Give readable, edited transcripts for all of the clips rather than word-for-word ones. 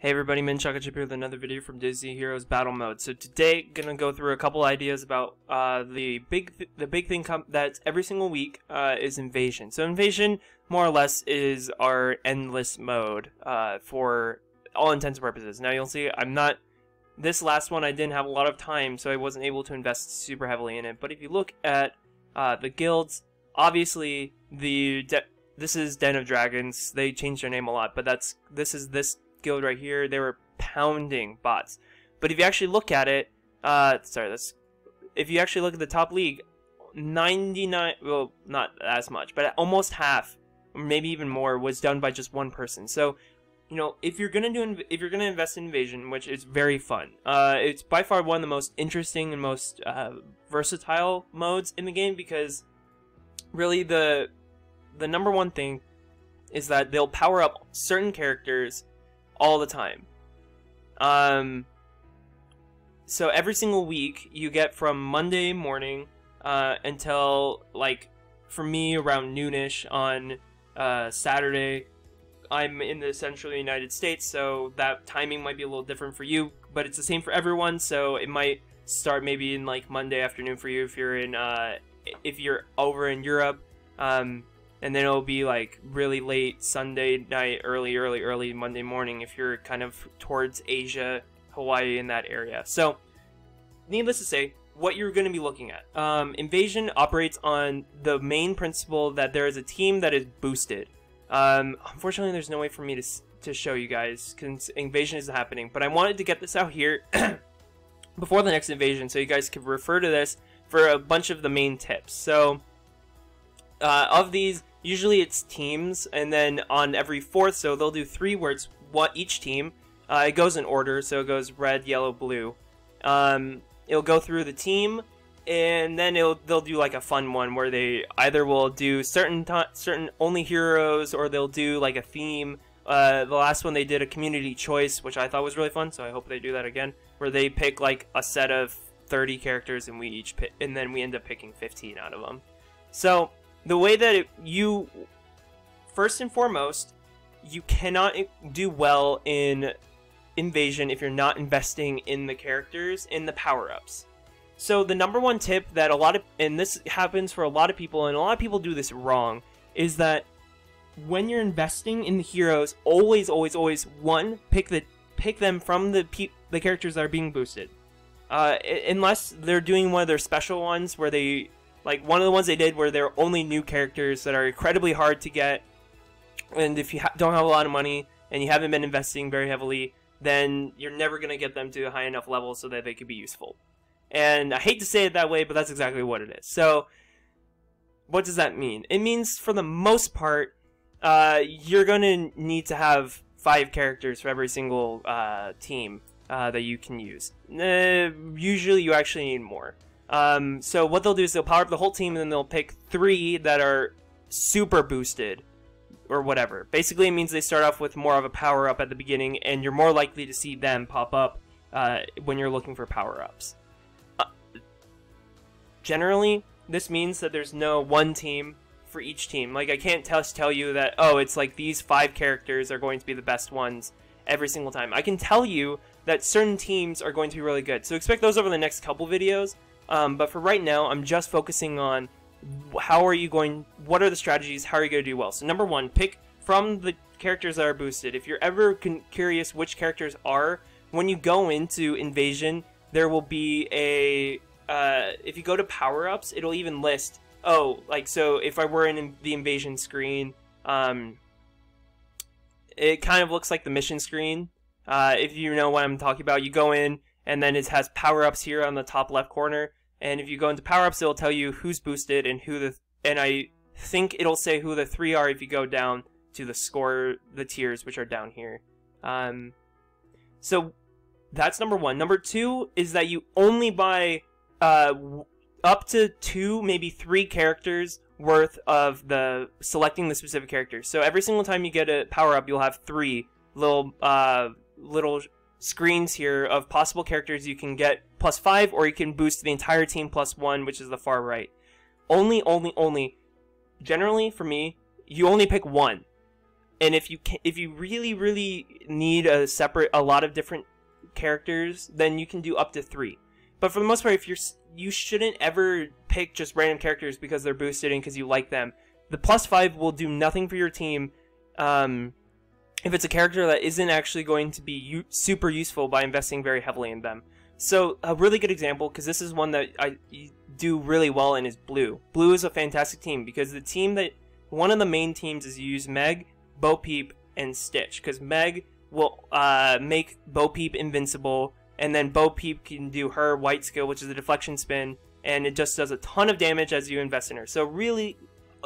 Hey everybody, MinChocochip here with another video from Disney Heroes Battle Mode. So today, gonna go through a couple ideas about the big thing that's every single week is Invasion. So Invasion, more or less, is our endless mode for all intents and purposes. Now you'll see, this last one I didn't have a lot of time, so I wasn't able to invest super heavily in it. But if you look at the guilds, obviously this is Den of Dragons. They changed their name a lot, but this guild right here. They were pounding bots, but if you actually look at it, if you actually look at the top league, 99, well, not as much, but almost half, or maybe even more, was done by just one person. So, you know, if you're gonna invest in Invasion, which is very fun, it's by far one of the most interesting and most versatile modes in the game, because really the number one thing is that they'll power up certain characters all the time. So every single week you get from Monday morning until, like, for me, around noonish on Saturday. I'm in the central United States, so that timing might be a little different for you, but it's the same for everyone. So it might start maybe in like Monday afternoon for you if you're over in Europe. And then it'll be like really late Sunday night, early Monday morning if you're kind of towards Asia, Hawaii, in that area. So, needless to say, what you're going to be looking at. Invasion operates on the main principle that there is a team that is boosted. Unfortunately, there's no way for me to show you guys because Invasion isn't happening. But I wanted to get this out here before the next Invasion so you guys can refer to this for a bunch of the main tips. So, of these, usually it's teams, and then on every fourth, so they'll do 3 words, each team. It goes in order, so it goes red, yellow, blue. It'll go through the team, and then they'll do like a fun one where they either will do certain only heroes, or they'll do like a theme. The last one they did a community choice, which I thought was really fun, so I hope they do that again, where they pick like a set of 30 characters, and we each pick, and then we end up picking 15 out of them. So the way that you, first and foremost, you cannot do well in Invasion if you're not investing in the characters, in the power-ups. So the number one tip that and this happens for a lot of people, and a lot of people do this wrong, is that when you're investing in the heroes, always, one, pick them from the characters that are being boosted. Unless they're doing one of their special ones where they, like one of the ones they did where they're only new characters that are incredibly hard to get, and if you don't have a lot of money and you haven't been investing very heavily, then you're never going to get them to a high enough level so that they could be useful. And I hate to say it that way, but that's exactly what it is. So, what does that mean? It means, for the most part, you're going to need to have 5 characters for every single team that you can use. Usually you actually need more. So what they'll do is they'll power up the whole team, and then they'll pick 3 that are super boosted, or whatever. Basically, it means they start off with more of a power-up at the beginning, and you're more likely to see them pop up when you're looking for power-ups. Generally, this means that there's no one team for each team. Like, I can't tell you that, oh, it's like these 5 characters are going to be the best ones every single time. I can tell you that certain teams are going to be really good. So expect those over the next couple videos. But for right now, I'm just focusing on what are the strategies, how are you going to do well. So number one, pick from the characters that are boosted. If you're ever curious which characters are, when you go into Invasion, there will be if you go to power-ups, it'll even list, so if I were in the Invasion screen, it kind of looks like the mission screen. If you know what I'm talking about, you go in, and then it has power-ups here on the top left corner. And if you go into power-ups, it'll tell you who's boosted and and I think it'll say who the 3 are if you go down to the tiers, which are down here. So that's number one. Number 2 is that you only buy up to 2, maybe 3 characters worth of selecting the specific character. So every single time you get a power-up, you'll have 3 little screens here of possible characters you can get +5, or you can boost the entire team +1, which is the far right. Only, generally, for me, you only pick 1. And if you really need a lot of different characters, then you can do up to 3. But for the most part, you shouldn't ever pick just random characters because they're boosted and because you like them. The +5 will do nothing for your team if it's a character that isn't actually going to be super useful by investing very heavily in them. So a really good example, because this is one that I do really well in, is Blue. Blue is a fantastic team because one of the main teams is you use Meg, Bo Peep, and Stitch, because Meg will make Bo Peep invincible, and then Bo Peep can do her white skill, which is a deflection spin, and it just does a ton of damage as you invest in her. So really,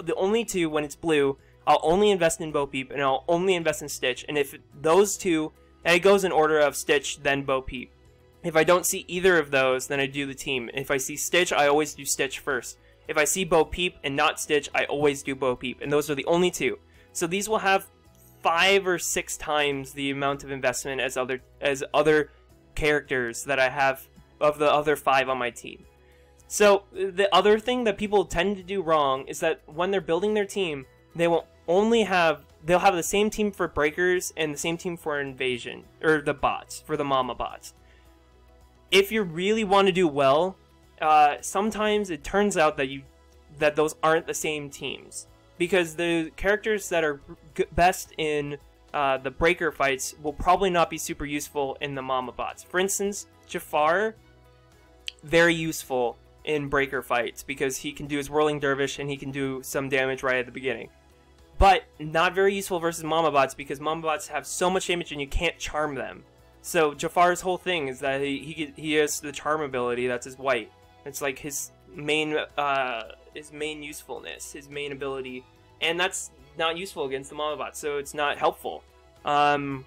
the only two, when it's Blue, I'll only invest in Bo Peep, and I'll only invest in Stitch, and if those two, and it goes in order of Stitch, then Bo Peep. If I don't see either of those, then I do the team. If I see Stitch, I always do Stitch first. If I see Bo Peep and not Stitch, I always do Bo Peep, and those are the only two. So these will have 5 or 6 times the amount of investment as other characters that I have of the other 5 on my team. So the other thing that people tend to do wrong is that when they're building their team, they'll have the same team for breakers and the same team for invasion, or the bots, for the mama bots. If you really want to do well, sometimes it turns out that those aren't the same teams, because the characters that are best in the breaker fights will probably not be super useful in the mama bots. For instance, Jafar, very useful in breaker fights because he can do his whirling dervish and he can do some damage right at the beginning. But not very useful versus mama bots because mama bots have so much damage and you can't charm them. So Jafar's whole thing is that he has the charm ability. That's his white. It's like his main usefulness, his main ability, and that's not useful against the mama bots, so it's not helpful. But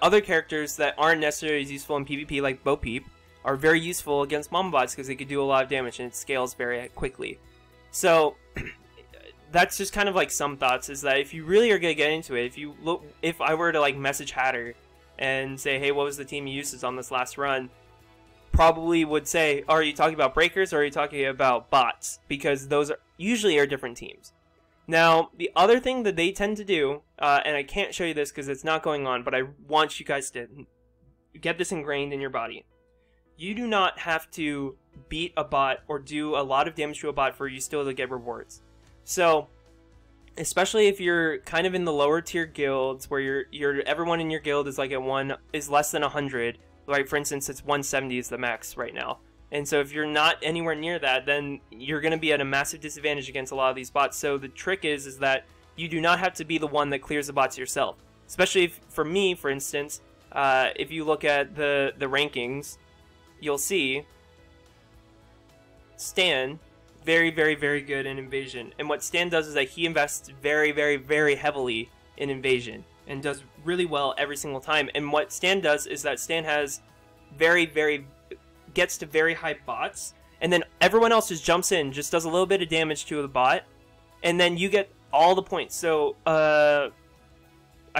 other characters that aren't necessarily as useful in PvP, like Bo Peep, are very useful against mama bots because they could do a lot of damage and it scales very quickly. So that's just kind of like some thoughts, is that if you really are going to get into it, if I were to like message Hatter and say, hey, what was the team you used on this last run, probably would say, are you talking about breakers or are you talking about bots? Because those usually are different teams. Now, the other thing that they tend to do, and I can't show you this because it's not going on, but I want you guys to get this ingrained in your body. You do not have to beat a bot or do a lot of damage to a bot for you still to get rewards. So, especially if you're kind of in the lower tier guilds where everyone in your guild is like is less than 100, right? For instance, it's 170 is the max right now. And so if you're not anywhere near that, then you're going to be at a massive disadvantage against a lot of these bots. So the trick is that you do not have to be the one that clears the bots yourself. Especially if, for me, for instance, if you look at the rankings, you'll see Stan, very, very, very good in invasion. And what Stan does is that he invests very, very, very heavily in invasion and does really well every single time. And what Stan does is that Stan has gets to very high bots, and then everyone else just jumps in, just does a little bit of damage to the bot, and then you get all the points. So I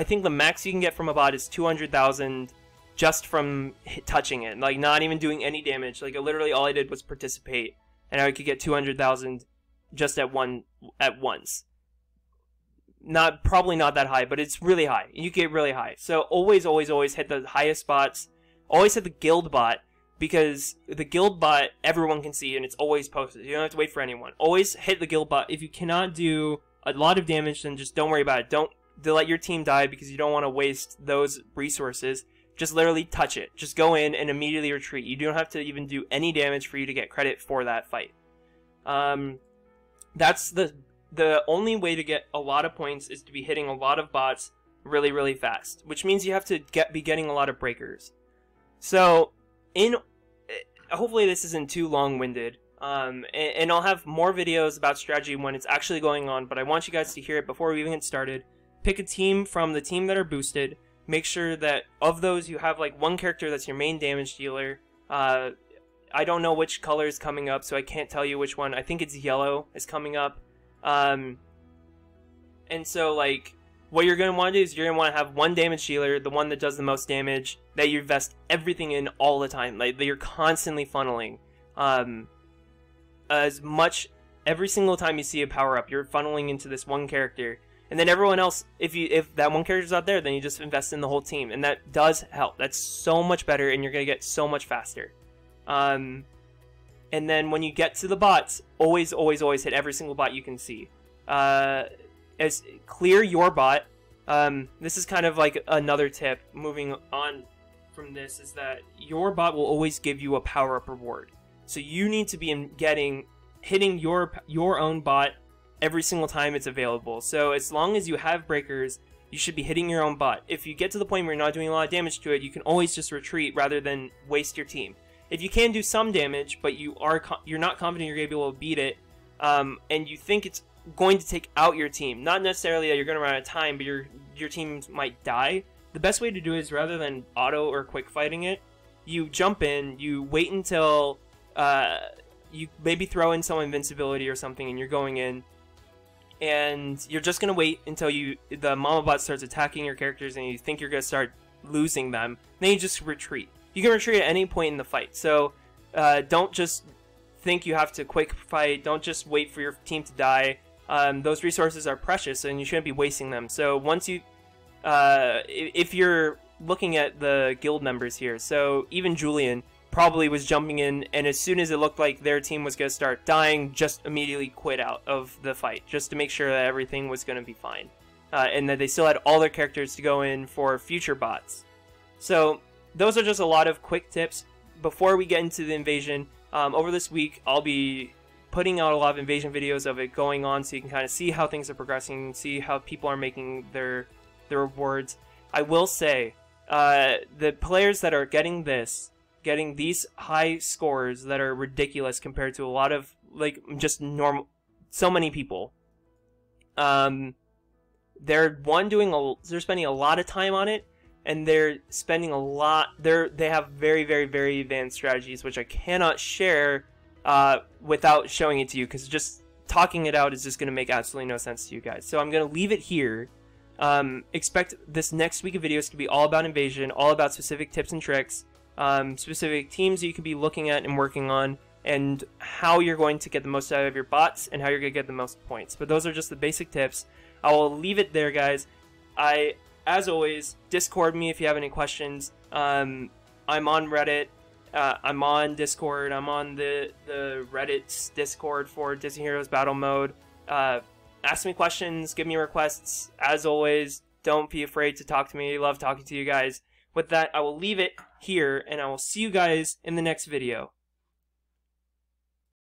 think the max you can get from a bot is 200,000 just from touching it, like not even doing any damage. Like literally all I did was participate, and I could get 200,000 just at once. Probably not that high, but it's really high. You get really high. So always, always, always hit the highest bots. Always hit the guild bot, because the guild bot everyone can see and it's always posted. You don't have to wait for anyone. Always hit the guild bot. If you cannot do a lot of damage, then just don't worry about it. Don't let your team die because you don't want to waste those resources. Just literally touch it. Just go in and immediately retreat. You don't have to even do any damage for you to get credit for that fight. That's the only way to get a lot of points is to be hitting a lot of bots really, really fast, which means you have to be getting a lot of breakers. So, hopefully this isn't too long-winded, and I'll have more videos about strategy when it's actually going on, but I want you guys to hear it before we even get started. Pick a team from the team that are boosted. Make sure that of those you have like one character that's your main damage dealer. I don't know which color is coming up, so I can't tell you which one. I think it's yellow is coming up. And so like, what you're going to want to do is you're going to want to have one damage dealer, the one that does the most damage, that you invest everything in all the time. Like, that you're constantly funneling. As much, every single time you see a power-up, you're funneling into this one character. And then everyone else, if that one character's out there, then you just invest in the whole team, and that does help. That's so much better, and you're gonna get so much faster. And then when you get to the bots, always hit every single bot you can see. Clear your bot. This is kind of like another tip. Moving on from this is that your bot will always give you a power-up reward. So you need to be hitting your own bot every single time it's available. So as long as you have breakers, you should be hitting your own bot. If you get to the point where you're not doing a lot of damage to it, you can always just retreat rather than waste your team. If you can do some damage, but you're not confident you're going to be able to beat it, and you think it's going to take out your team, not necessarily that you're going to run out of time, but your team might die, the best way to do it is, rather than auto or quick fighting it, you jump in, you wait until you maybe throw in some invincibility or something, and you're going in, and you're just going to wait until the mama bot starts attacking your characters and you think you're going to start losing them. Then you just retreat. You can retreat at any point in the fight. So don't just think you have to quick fight. Don't just wait for your team to die. Those resources are precious and you shouldn't be wasting them. So once you, if you're looking at the guild members here, so even Julian probably was jumping in, and as soon as it looked like their team was going to start dying, just immediately quit out of the fight, just to make sure that everything was going to be fine. And that they still had all their characters to go in for future bots. So those are just a lot of quick tips. Before we get into the invasion, over this week I'll be putting out a lot of invasion videos of it going on, so you can kind of see how things are progressing, see how people are making their rewards. I will say, the players that are getting these high scores that are ridiculous compared to a lot of, like, just normal, so many people, they're spending a lot of time on it, and they're spending a lot, they have very, very, very advanced strategies, which I cannot share without showing it to you, because just talking it out is just going to make absolutely no sense to you guys. So I'm going to leave it here. Expect this next week of videos to be all about invasion, all about specific tips and tricks, specific teams that you could be looking at and working on, and how you're going to get the most out of your bots and how you're going to get the most points. But those are just the basic tips. I will leave it there, guys. As always, Discord me if you have any questions. I'm on Reddit. I'm on Discord. I'm on the Reddit's Discord for Disney Heroes Battle Mode. Ask me questions. Give me requests. As always, don't be afraid to talk to me. I love talking to you guys. With that, I will leave it here, and I will see you guys in the next video.